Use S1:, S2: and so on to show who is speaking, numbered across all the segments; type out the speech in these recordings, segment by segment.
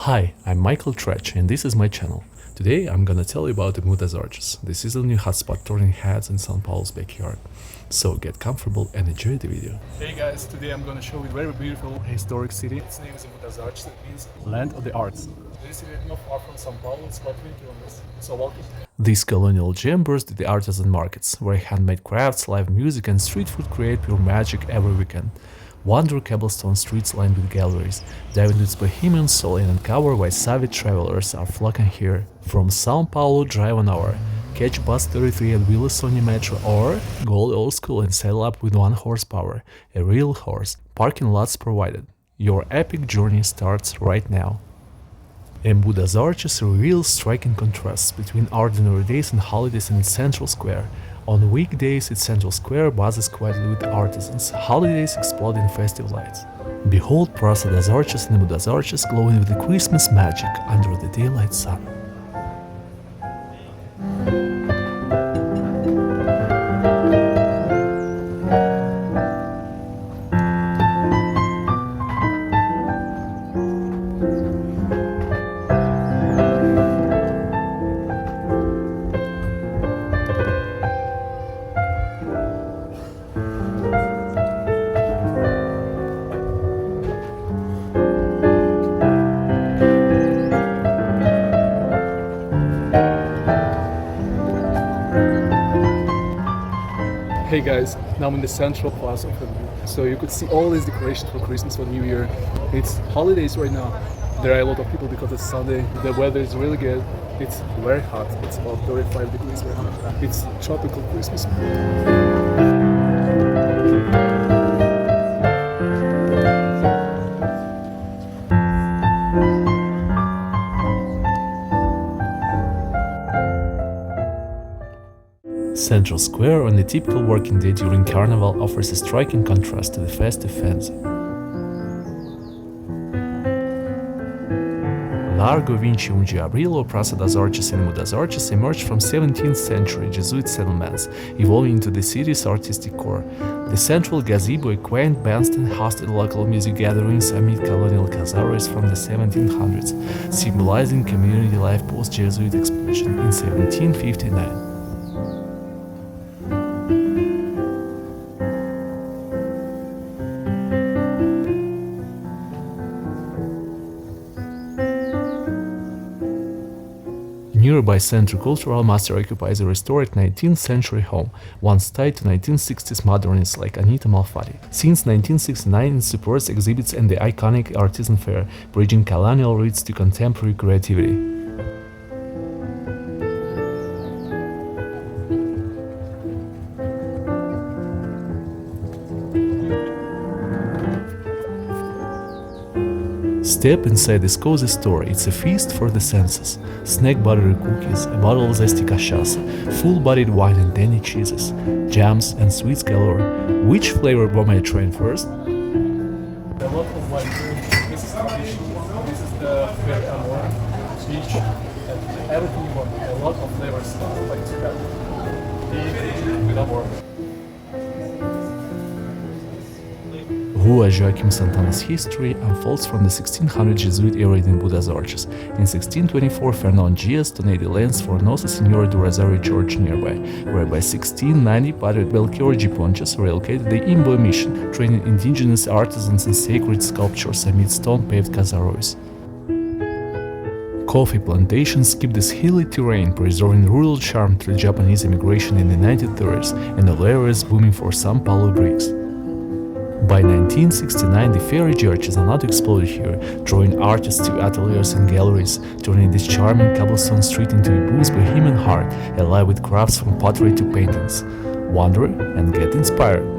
S1: Hi, I'm Michael Trech and this is my channel. Today I'm gonna tell you about Embu das Artes. This is a new hotspot turning heads in São Paulo's backyard. So get comfortable and enjoy the video.
S2: Hey guys, today I'm gonna show you a very beautiful historic city. Its name is Embu das Artes, that means Land of the Arts. This city is not far from São Paulo, it's about 20 kilometers. So welcome.
S1: This colonial gem burst the artisan markets, where handmade crafts, live music and street food create pure magic every weekend. Wander cobblestone streets lined with galleries, dive into its bohemian soul and uncover why savage travelers are flocking here. From São Paulo, drive an hour, catch bus 33 at Vila Sônia Metro, or go old school and saddle up with 1 horsepower, a real horse, parking lots provided. Your epic journey starts right now. Embu das Artes reveals striking contrasts between ordinary days and holidays in its central square. On weekdays, its central square buzzes quietly with artisans, holidays explode in festive lights. Behold Praça das Artes and Embu das Artes glowing with the Christmas magic under the daylight sun.
S2: Hey guys, now I'm in the central plaza of Embu. So you could see all these decorations for Christmas, for New Year. It's holidays right now. There are a lot of people because it's Sunday. The weather is really good. It's very hot. It's about 35 degrees right now. It's tropical Christmas.
S1: Central Square on a typical working day during Carnival offers a striking contrast to the festive fancy. Largo 21 de Abril or Praça das Artes and Embu das Artes emerged from 17th century Jesuit settlements, evolving into the city's artistic core. The central gazebo, a quaint bandstand, hosted local music gatherings amid colonial casarões from the 1700s, symbolizing community life post-Jesuit expulsion in 1759. Nearby Centro Cultural Master occupies a restored 19th century home, once tied to 1960s modernists like Anita Malfatti. Since 1969 it supports exhibits and the iconic artisan fair, bridging colonial roots to contemporary creativity. Step inside this cozy store, it's a feast for the senses. Snack buttery cookies, a bottle of zesty cachaça, full-bodied wine and tangy cheeses, jams and sweets galore. Which flavor bomb are you trying first?
S2: A lot of wine here. This is traditional. This is the very amor, peach, and everything you want. A lot of flavors like to have. With amor.
S1: Rua Joaquim Santana's history unfolds from the 1600 Jesuit era in Embu das Artes. In 1624, Fernão Dias donated lands for Nossa Senhora do Rosário Church nearby, where by 1690 Padre Belchior de Pontes relocated the Embu mission, training indigenous artisans in sacred sculptures amid stone-paved casarões. Coffee plantations keep this hilly terrain, preserving rural charm through Japanese immigration in the 1930s, and the areas booming for São Paulo bricks. By 1969, the fairy arches are not exploded here, drawing artists to ateliers and galleries, turning this charming cobblestone street into Embu's bohemian heart, alive with crafts from pottery to paintings. Wander and get inspired.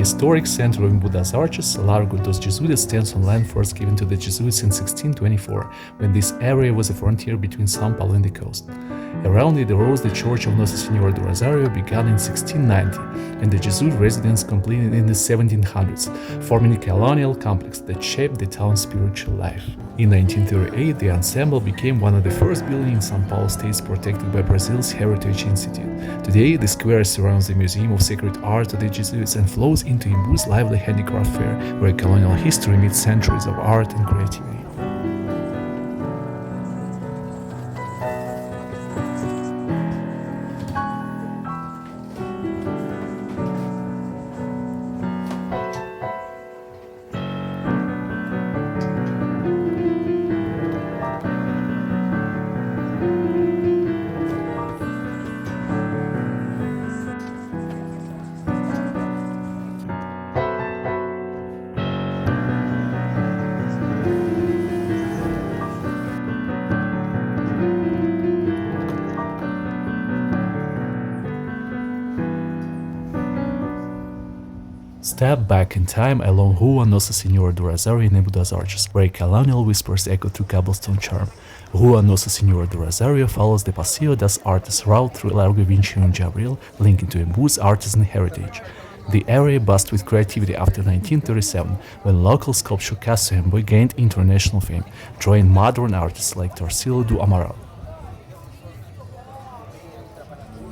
S1: historic center of Embu das Artes, Largo dos Jesuítas stands on land first given to the Jesuits in 1624, when this area was a frontier between São Paulo and the coast. Around it arose the Church of Nossa Senhora do Rosário, begun in 1690, and the Jesuit residence completed in the 1700s, forming a colonial complex that shaped the town's spiritual life. In 1938, the ensemble became one of the first buildings in São Paulo state protected by Brazil's Heritage Institute. Today, the square surrounds the Museum of Sacred Art of the Jesuits and flows into Embu's lively handicraft fair, where colonial history meets centuries of art and creativity. Step back in time along Rua Nossa Senhora do Rosário in Embu das Artes, where colonial whispers echo through cobblestone charm. Rua Nossa Senhora do Rosário follows the Passeio das Artes route through Largo 21 de Abril, linking to Embu's artisan heritage. The area buzzed with creativity after 1937, when local sculpture Casso Embu gained international fame, drawing modern artists like Tarsila do Amaral.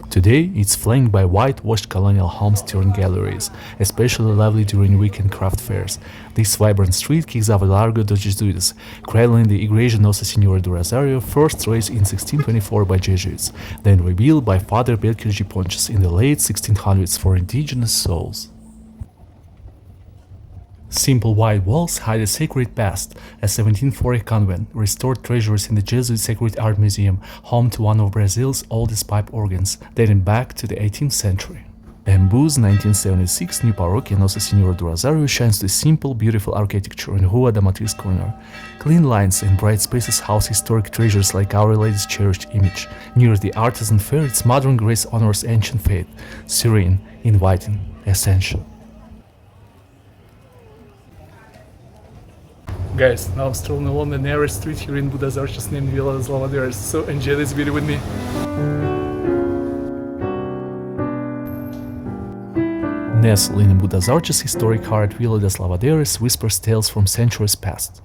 S1: Today, it's flanked by whitewashed colonial homes turned galleries, especially lively during weekend craft fairs. This vibrant street kicks off Largo dos Jesuítas, cradling the Igreja Nossa Senhora do Rosário, first raised in 1624 by Jesuits, then rebuilt by Father Belchior de Pontes in the late 1600s for indigenous souls. Simple white walls hide a sacred past, a 1740 convent, restored treasures in the Jesuit Sacred Art Museum, home to one of Brazil's oldest pipe organs, dating back to the 18th century. Embu's 1976 new parroquia Nossa Senhora do Rosário shines with simple, beautiful architecture in Rua da Matriz corner. Clean lines and bright spaces house historic treasures like Our Lady's cherished image. Near the artisan fair, its modern grace honors ancient faith, serene, inviting, essential.
S2: Guys, now I'm strolling along the narrow street here in Embu das Artes named Vila das Lavadeiras, so enjoy this video with me.
S1: Nestled in Embu das Artes' historic heart, Vila das Lavadeiras whispers tales from centuries past.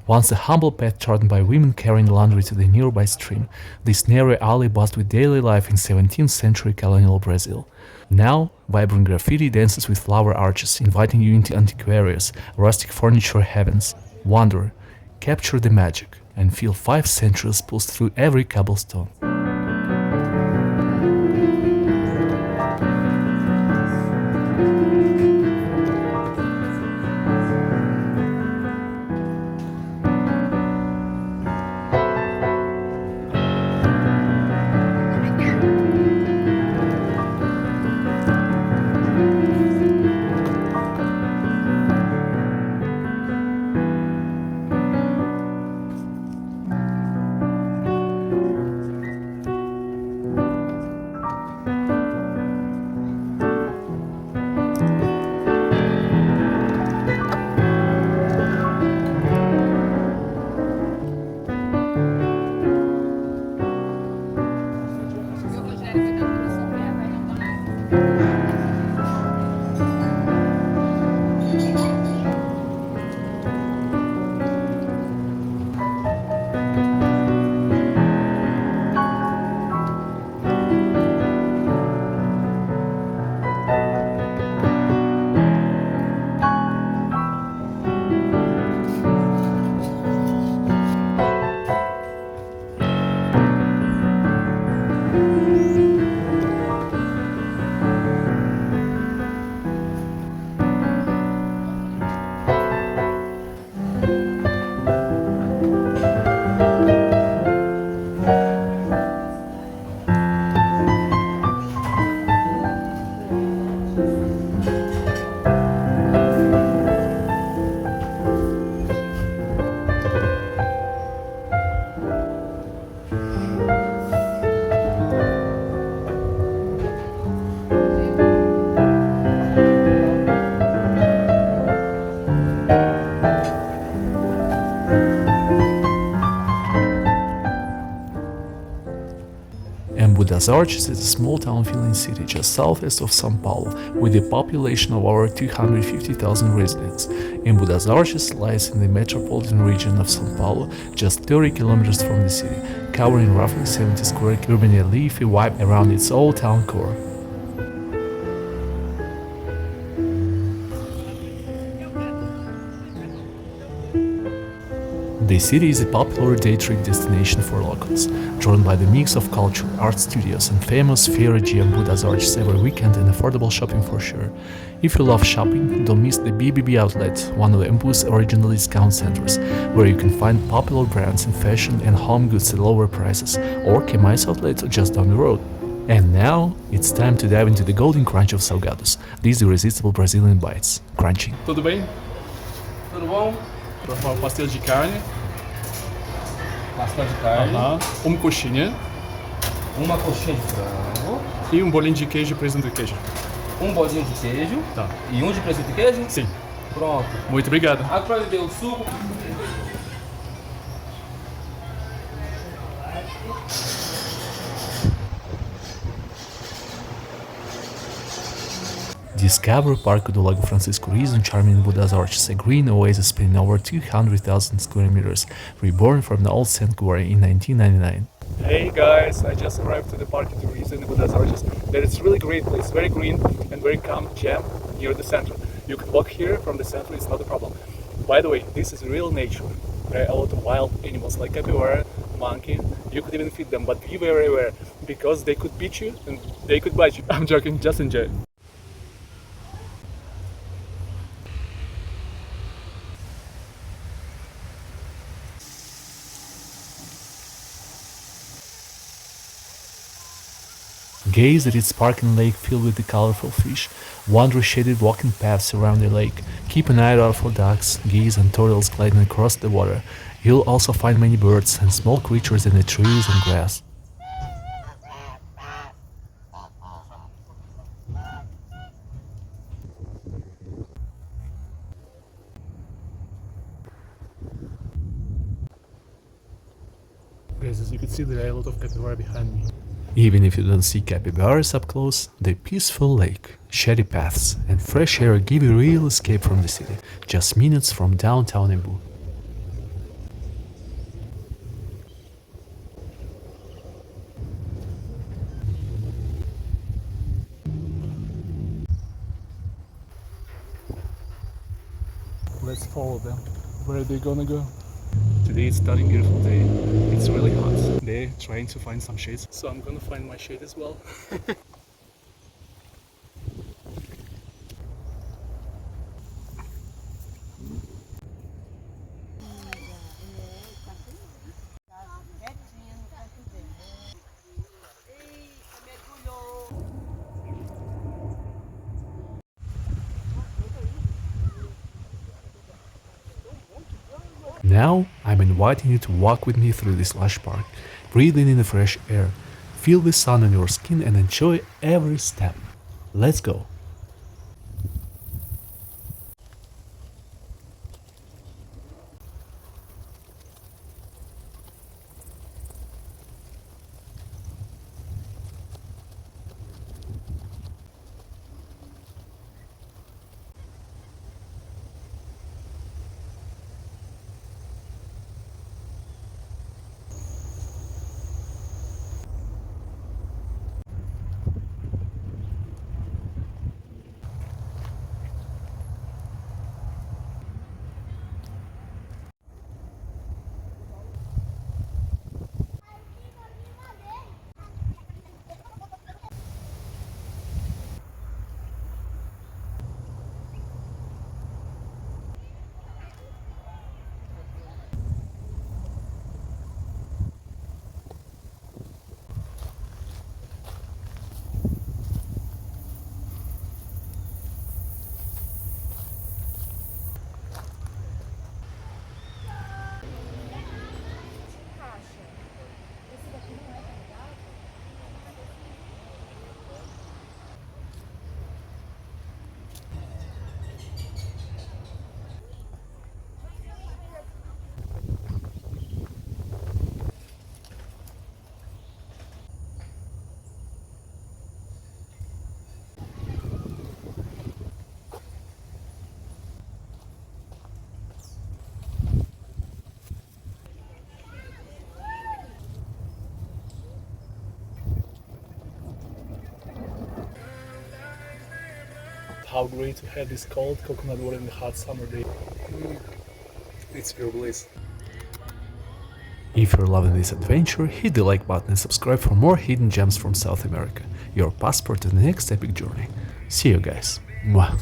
S1: Once a humble path trodden by women carrying laundry to the nearby stream, this narrow alley buzzed with daily life in 17th century colonial Brazil. Now, vibrant graffiti dances with flower arches, inviting you into antiquarians, rustic furniture heavens. Wander, capture the magic, and feel 5 centuries pulse through every cobblestone. das Artes is a small-town feeling city just southeast of São Paulo, with a population of over 250,000 residents. Embu das Artes lies in the metropolitan region of São Paulo, just 30 kilometers from the city, covering roughly 70 square urban and leafy vibe around its old town core. The city is a popular day trip destination for locals, drawn by the mix of culture, art studios, and famous Feira de Embu das Artes every weekend and affordable shopping for sure. If you love shopping, don't miss the BBB outlet, one of Embu's original discount centers, where you can find popular brands in fashion and home goods at lower prices, or Kemais outlet just down the road. And now, it's time to dive into the golden crunch of salgados, these irresistible Brazilian bites. Crunching.
S2: Tudo bem? Tudo bom? Vou falar um pastel de carne.
S3: Pastel de carne,
S2: Uma coxinha
S3: uma coxinha de frango,
S2: e um bolinho de queijo e presunto e queijo.
S3: um bolinho de queijo
S2: Tá.
S3: e um de presunto e queijo?
S2: Sim.
S3: Pronto.
S2: Muito obrigado.
S3: Agora beber o suco.
S1: Discover Parque do Lago Francisco Rizzo in charming Embu das Artes, a green oasis spanning over 200,000 square meters, reborn from the old sanctuary in 1999.
S2: Hey guys, I just arrived to the Parque do Rizzo in Embu das Artes. That is really great place, very green and very calm jam near the center. You can walk here from the center, it's not a problem. By the way, this is real nature. There are a lot of wild animals like capybara, monkey. You could even feed them, but be very aware because they could beat you and they could bite you. I'm joking, just enjoy.
S1: Gaze at its sparkling lake filled with the colorful fish. Wander shaded walking paths around the lake. Keep an eye out for ducks, geese, and turtles gliding across the water. You'll also find many birds and small creatures in the trees and grass.
S2: Guys, as you can see, there are a lot of capybara behind me.
S1: Even if you don't see capybaras up close, the peaceful lake, shady paths, and fresh air give you a real escape from the city, just minutes from downtown Embu.
S2: Let's follow them. Where are they gonna go? Today it's stunning, beautiful day. It's really hot. They're trying to find some shades, so I'm gonna find my shade as well.
S1: Now, I'm inviting you to walk with me through this lush park, breathing in the fresh air, feel the sun on your skin and enjoy every step. Let's go!
S2: how great to have this cold coconut water in the hot summer day. It's pure bliss.
S1: If you're loving this adventure, hit the like button and subscribe for more hidden gems from South America, your passport to the next epic journey. See you guys. Mwah.